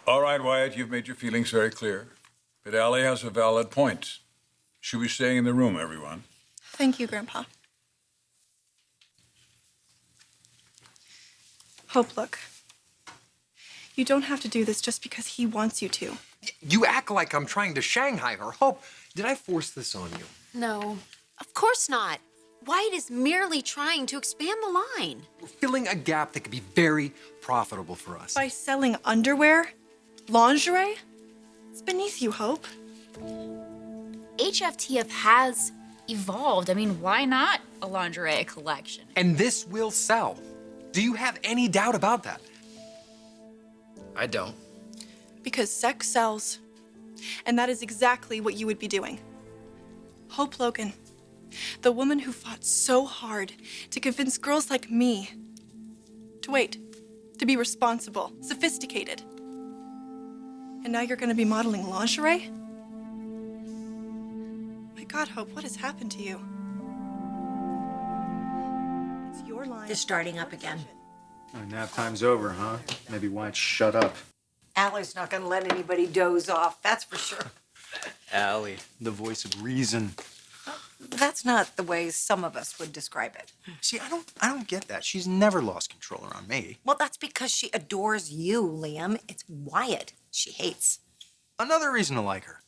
All right, Wyatt, you've made your feelings very clear. But Aly has a valid point. She'll be staying in the room, everyone. Thank you, Grandpa. Hope, look. You don't have to do this just because he wants you to. You act like I'm trying to Shanghai her. Hope, did I force this on you? No, of course not. Wyatt is merely trying to expand the line. We're filling a gap that could be very profitable for us. By selling underwear? Lingerie? It's beneath you, Hope. HFTF has evolved. I mean, why not a lingerie collection? And this will sell. Do you have any doubt about that? I don't. Because sex sells. And that is exactly what you would be doing. Hope Logan, the woman who fought so hard to convince girls like me to wait, to be responsible, sophisticated. And now you're gonna be modeling lingerie? My God, Hope, what has happened to you? It's your line. They're starting up again. Oh, nap time's over, huh? Maybe Wyatt shut up. Aly's not gonna let anybody doze off, that's for sure. Aly, the voice of reason. That's not the way some of us would describe it. See, I don't get that. She's never lost control around me. Well, that's because she adores you, Liam. It's Wyatt she hates. Another reason to like her.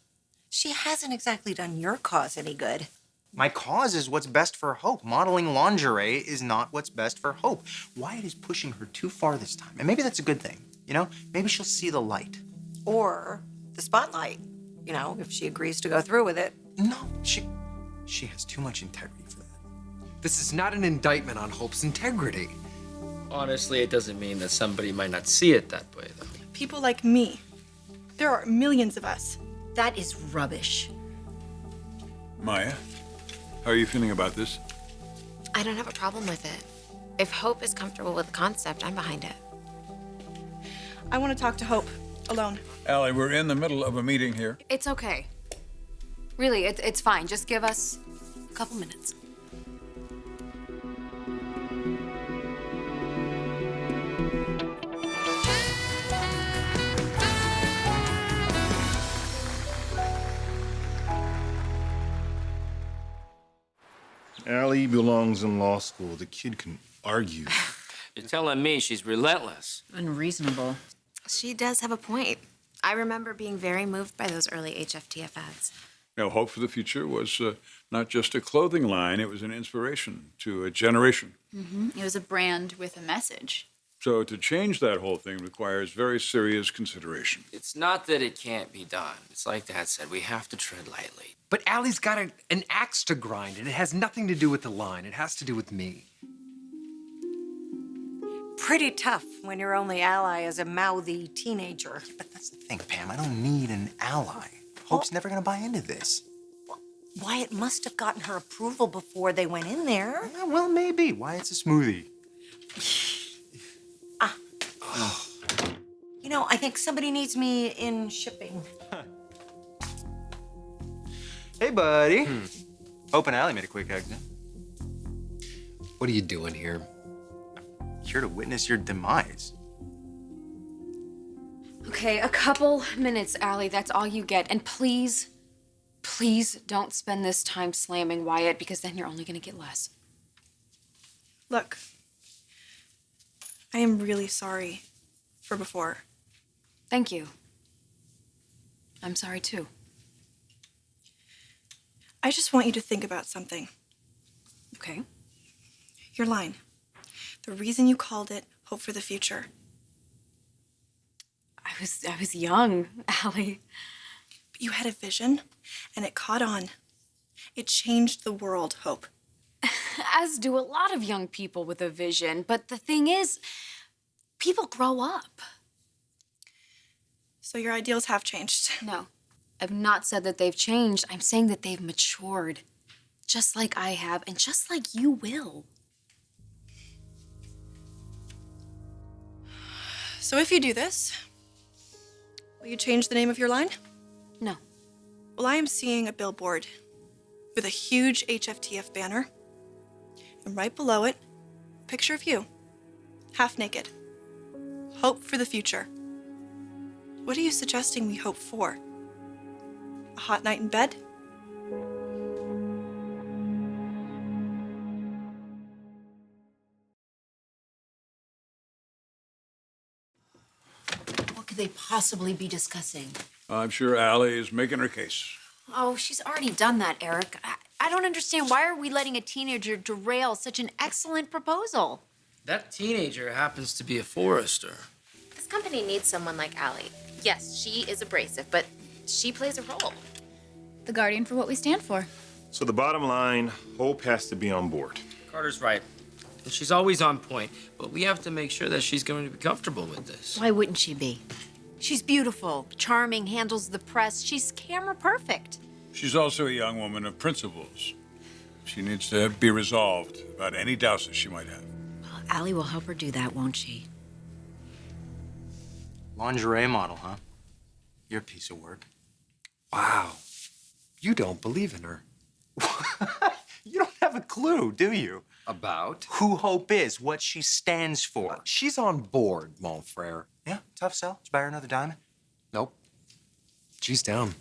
She hasn't exactly done your cause any good. My cause is what's best for Hope. Modeling lingerie is not what's best for Hope. Wyatt is pushing her too far this time. And maybe that's a good thing, you know? Maybe she'll see the light. Or the spotlight, you know, if she agrees to go through with it. No, she has too much integrity for that. This is not an indictment on Hope's integrity. Honestly, it doesn't mean that somebody might not see it that way, though. People like me. There are millions of us. That is rubbish. Maya, how are you feeling about this? I don't have a problem with it. If Hope is comfortable with the concept, I'm behind it. I want to talk to Hope, alone. Aly, we're in the middle of a meeting here. It's okay. Really, it's fine. Just give us a couple minutes. Aly belongs in law school. The kid can argue. You're telling me she's relentless. Unreasonable. She does have a point. I remember being very moved by those early HFTF ads. You know, Hope for the Future was not just a clothing line, it was an inspiration to a generation. It was a brand with a message. So to change that whole thing requires very serious consideration. It's not that it can't be done. It's like Dad said, we have to tread lightly. But Aly's got an axe to grind, and it has nothing to do with the line. It has to do with me. Pretty tough when your only ally is a mouthy teenager. But that's the thing, Pam. I don't need an ally. Hope's never gonna buy into this. Wyatt must have gotten her approval before they went in there. Yeah, well, maybe. Wyatt's a smoothie. You know, I think somebody needs me in shipping. Hey, buddy. Hope and Aly made a quick exit. What are you doing here? Here to witness your demise. Okay, a couple minutes, Aly. That's all you get. And please, please don't spend this time slamming Wyatt, because then you're only gonna get less. Look, I am really sorry for before. Thank you. I'm sorry, too. I just want you to think about something. Okay. Your line. The reason you called it Hope for the Future. I was young, Aly. But you had a vision, and it caught on. It changed the world, Hope. As do a lot of young people with a vision. But the thing is, people grow up. So your ideals have changed. No, I've not said that they've changed. I'm saying that they've matured. Just like I have, and just like you will. So if you do this, will you change the name of your line? No. Well, I am seeing a billboard with a huge HFTF banner. And right below it, a picture of you, half naked. Hope for the future. What are you suggesting we hope for? A hot night in bed? What could they possibly be discussing? I'm sure Aly is making her case. Oh, she's already done that, Eric. I don't understand. Why are we letting a teenager derail such an excellent proposal? That teenager happens to be a forester. This company needs someone like Aly. Yes, she is abrasive, but she plays a role. The guardian for what we stand for. So the bottom line, Hope has to be on board. Carter's right. And she's always on point, but we have to make sure that she's going to be comfortable with this. Why wouldn't she be? She's beautiful, charming, handles the press. She's camera perfect. She's also a young woman of principles. She needs to be resolved about any doubts that she might have. Well, Aly will help her do that, won't she? Lingerie model, huh? You're a piece of work. Wow. You don't believe in her. You don't have a clue, do you? About? Who Hope is, what she stands for. She's on board, mon frere. Yeah, tough sell. Did you buy her another diamond? Nope. She's down.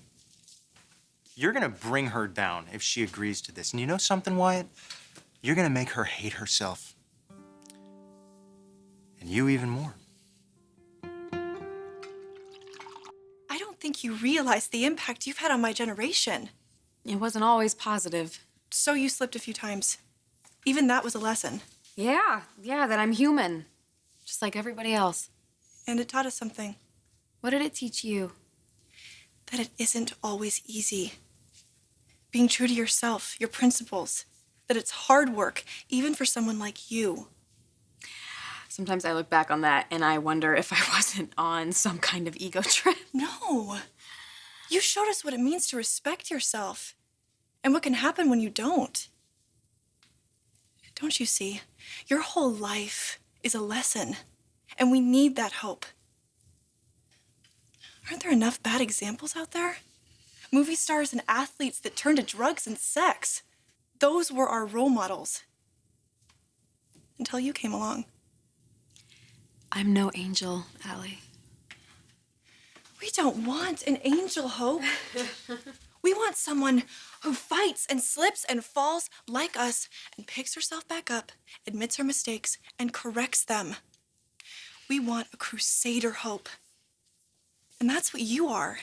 You're gonna bring her down if she agrees to this. And you know something, Wyatt? You're gonna make her hate herself. And you even more. I don't think you realize the impact you've had on my generation. It wasn't always positive. So you slipped a few times. Even that was a lesson. Yeah, that I'm human. Just like everybody else. And it taught us something. What did it teach you? That it isn't always easy. Being true to yourself, your principles. That it's hard work, even for someone like you. Sometimes I look back on that and I wonder if I wasn't on some kind of ego trip. No. You showed us what it means to respect yourself. And what can happen when you don't. Don't you see? Your whole life is a lesson. And we need that hope. Aren't there enough bad examples out there? Movie stars and athletes that turn to drugs and sex. Those were our role models. Until you came along. I'm no angel, Aly. We don't want an angel, Hope. We want someone who fights and slips and falls like us and picks herself back up, admits her mistakes, and corrects them. We want a crusader, Hope. And that's what you are.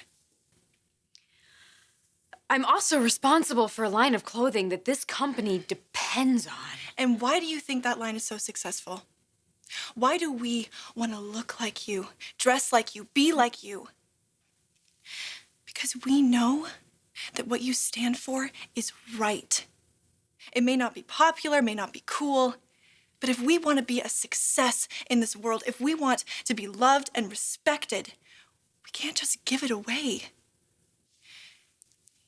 I'm also responsible for a line of clothing that this company depends on. And why do you think that line is so successful? Why do we want to look like you, dress like you, be like you? Because we know that what you stand for is right. It may not be popular, may not be cool, but if we want to be a success in this world, if we want to be loved and respected, we can't just give it away.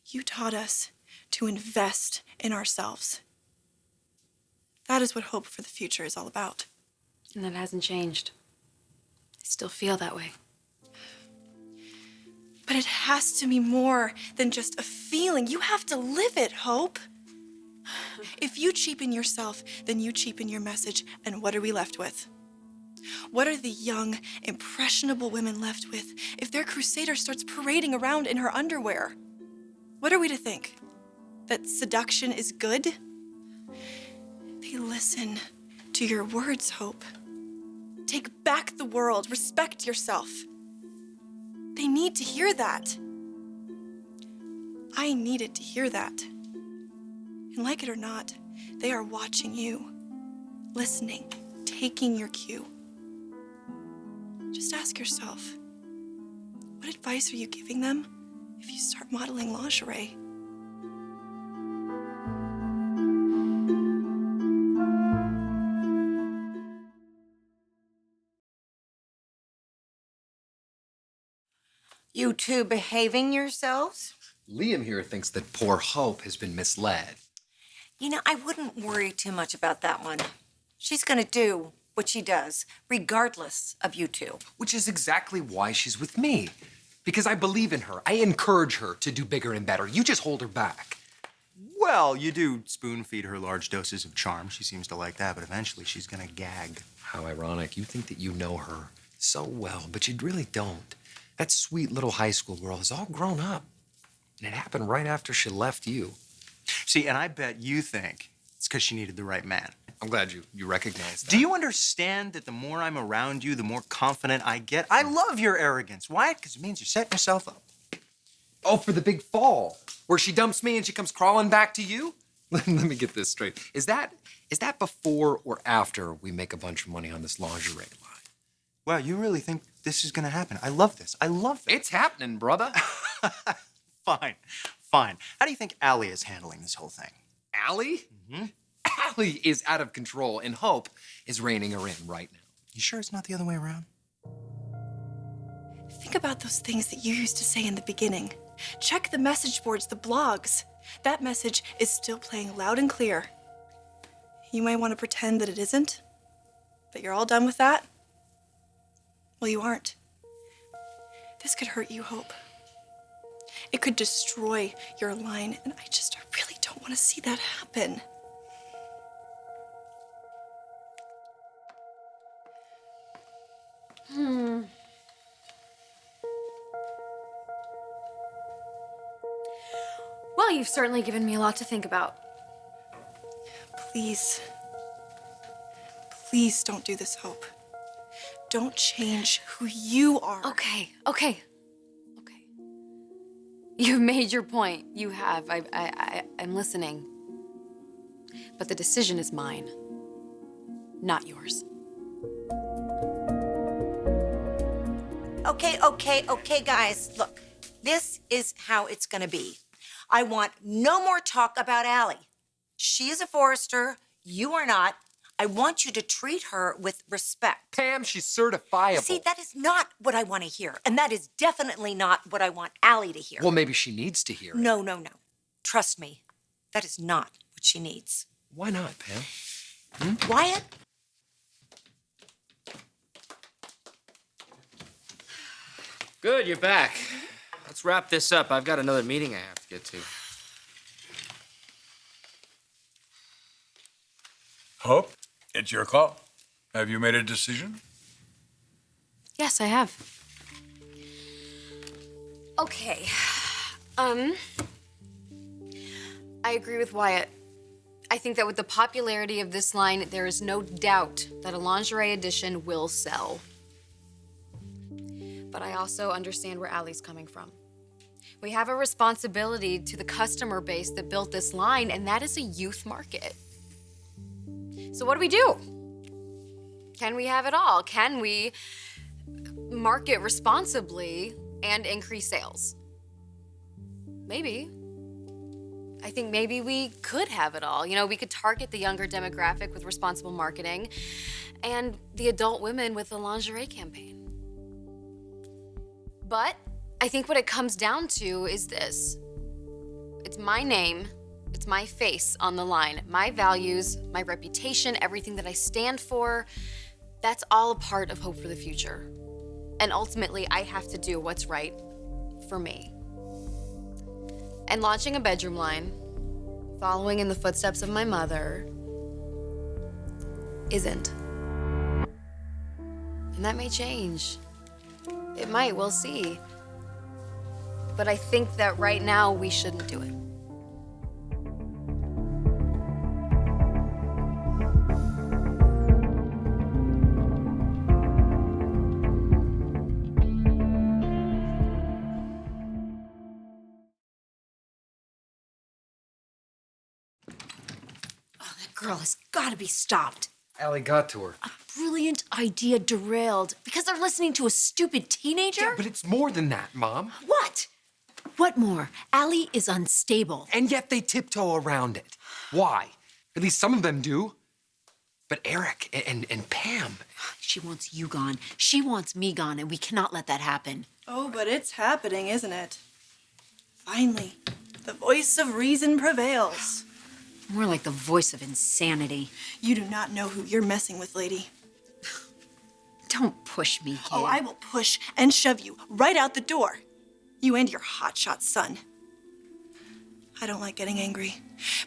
You taught us to invest in ourselves. That is what hope for the future is all about. And that hasn't changed. I still feel that way. But it has to be more than just a feeling. You have to live it, Hope. If you cheapen yourself, then you cheapen your message. And what are we left with? What are the young, impressionable women left with if their crusader starts parading around in her underwear? What are we to think? That seduction is good? They listen to your words, Hope. Take back the world. Respect yourself. They need to hear that. I needed to hear that. And like it or not, they are watching you, listening, taking your cue. Just ask yourself, what advice are you giving them if you start modeling lingerie? You two behaving yourselves? Liam here thinks that poor Hope has been misled. You know, I wouldn't worry too much about that one. She's gonna do what she does, regardless of you two. Which is exactly why she's with me. Because I believe in her. I encourage her to do bigger and better. You just hold her back. Well, you do spoon feed her large doses of charm. She seems to like that, but eventually she's gonna gag. How ironic. You think that you know her so well, but you really don't. That sweet little high school girl has all grown up. And it happened right after she left you. See, and I bet you think it's because she needed the right man. I'm glad you recognize that. Do you understand that the more I'm around you, the more confident I get? I love your arrogance. Why? Because it means you're setting yourself up. Oh, for the big fall, where she dumps me and she comes crawling back to you? Let me get this straight. Is that before or after we make a bunch of money on this lingerie line? Wow, you really think this is gonna happen? I love this. I love this. It's happening, brother. Fine, fine. How do you think Aly is handling this whole thing? Aly? Mm-hmm. Aly is out of control, and Hope is reining her in right now. You sure it's not the other way around? Think about those things that you used to say in the beginning. Check the message boards, the blogs. That message is still playing loud and clear. You might want to pretend that it isn't, that you're all done with that. Well, you aren't. This could hurt you, Hope. It could destroy your line, and I really don't want to see that happen. Well, you've certainly given me a lot to think about. Please. Please don't do this, Hope. Don't change who you are. Okay. You've made your point. You have. I'm listening. But the decision is mine, not yours. Okay, guys. Look, this is how it's gonna be. I want no more talk about Aly. She is a Forrester. You are not. I want you to treat her with respect. Pam, she's certifiable. See, that is not what I want to hear. And that is definitely not what I want Aly to hear. Well, maybe she needs to hear it. No. Trust me, that is not what she needs. Why not, Pam? Wyatt? Good, you're back. Let's wrap this up. I've got another meeting I have to get to. Hope, it's your call. Have you made a decision? Yes, I have. Okay. I agree with Wyatt. I think that with the popularity of this line, there is no doubt that a lingerie edition will sell. But I also understand where Aly's coming from. We have a responsibility to the customer base that built this line, and that is a youth market. So what do we do? Can we have it all? Can we market responsibly and increase sales? Maybe. I think maybe we could have it all. You know, we could target the younger demographic with responsible marketing and the adult women with a lingerie campaign. But I think what it comes down to is this. It's my name, it's my face on the line, my values, my reputation, everything that I stand for. That's all a part of Hope for the Future. And ultimately, I have to do what's right for me. And launching a bedroom line, following in the footsteps of my mother, isn't. And that may change. It might, we'll see. But I think that right now we shouldn't do it. Girl has got to be stopped. Aly got to her. A brilliant idea derailed because they're listening to a stupid teenager? Yeah, but it's more than that, Mom. What? What more? Aly is unstable. And yet they tiptoe around it. Why? At least some of them do. But Eric and Pam. She wants you gone. She wants me gone, and we cannot let that happen. Oh, but it's happening, isn't it? Finally, the voice of reason prevails. More like the voice of insanity. You do not know who you're messing with, lady. Don't push me, kid. Oh, I will push and shove you right out the door. You and your hotshot son. I don't like getting angry,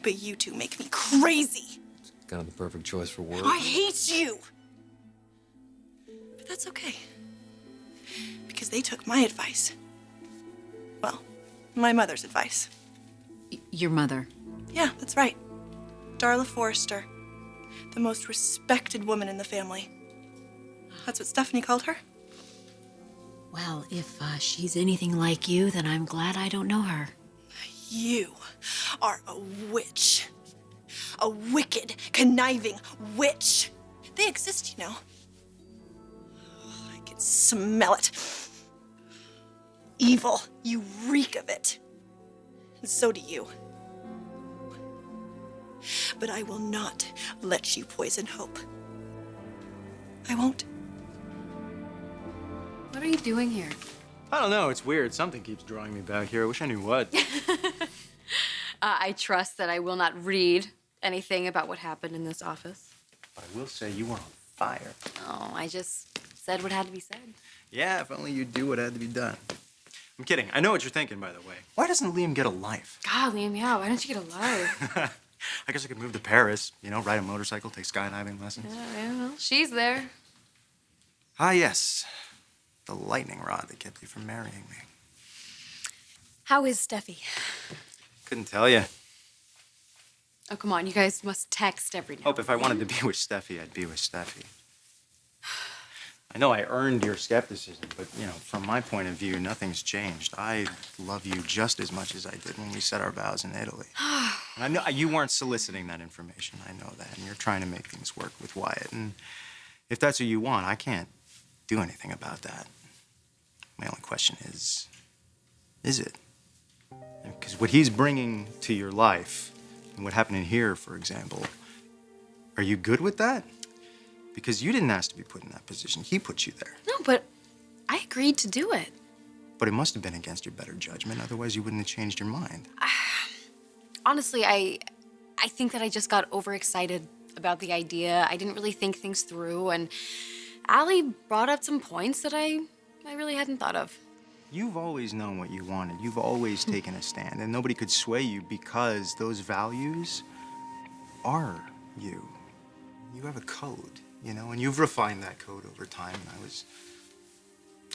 but you two make me crazy. It's kind of the perfect choice for words. I hate you. But that's okay. because they took my advice. Well, my mother's advice. Your mother. Yeah, that's right. Darla Forrester, the most respected woman in the family. That's what Stephanie called her. Well, if she's anything like you, then I'm glad I don't know her. You are a witch. A wicked, conniving witch. They exist, you know. I can smell it. Evil. You reek of it. And so do you. But I will not let you poison Hope. I won't. What are you doing here? I don't know. It's weird. Something keeps drawing me back here. I wish I knew what. I trust that I will not read anything about what happened in this office. But I will say you were on fire. Oh, I just said what had to be said. Yeah, if only you'd do what had to be done. I'm kidding. I know what you're thinking, by the way. Why doesn't Liam get a life? God, Liam, yeah, why don't you get a life? I guess I could move to Paris, you know, ride a motorcycle, take skydiving lessons. Yeah, well, she's there. Ah, yes. The lightning rod that kept you from marrying me. How is Steffi? Couldn't tell you. Oh, come on, you guys must text every now. Hope if I wanted to be with Steffi, I'd be with Steffi. I know I earned your skepticism, but, you know, from my point of view, nothing's changed. I love you just as much as I did when we said our vows in Italy. And I know you weren't soliciting that information. I know that. And you're trying to make things work with Wyatt. And if that's what you want, I can't do anything about that. My only question is it? Because what he's bringing to your life, and what happened in here, for example, are you good with that? Because you didn't ask to be put in that position. He put you there. No, but I agreed to do it. But it must have been against your better judgment. Otherwise, you wouldn't have changed your mind. Honestly, I think that I just got overexcited about the idea. I didn't really think things through, and Aly brought up some points that I really hadn't thought of. You've always known what you wanted. You've always taken a stand, and nobody could sway you because those values are you. You have a code, you know, and you've refined that code over time, and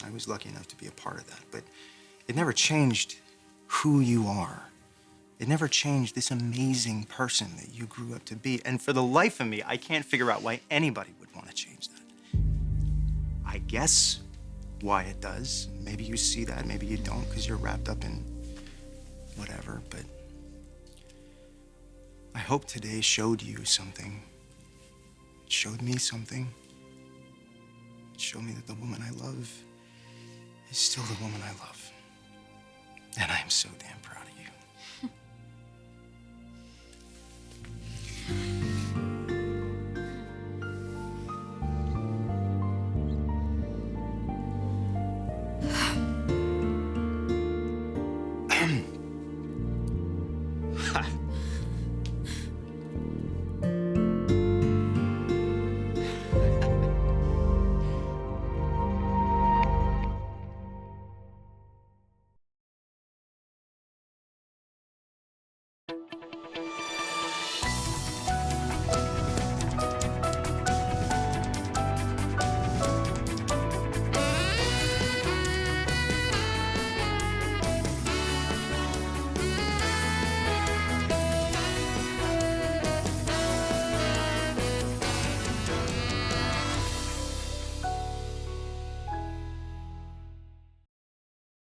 I was lucky enough to be a part of that, but it never changed who you are. It never changed this amazing person that you grew up to be. And for the life of me, I can't figure out why anybody would want to change that. I guess Wyatt does. Maybe you see that, maybe you don't, because you're wrapped up in whatever, but I hope today showed you something. It showed me something. It showed me that the woman I love is still the woman I love. And I am so damn proud of you.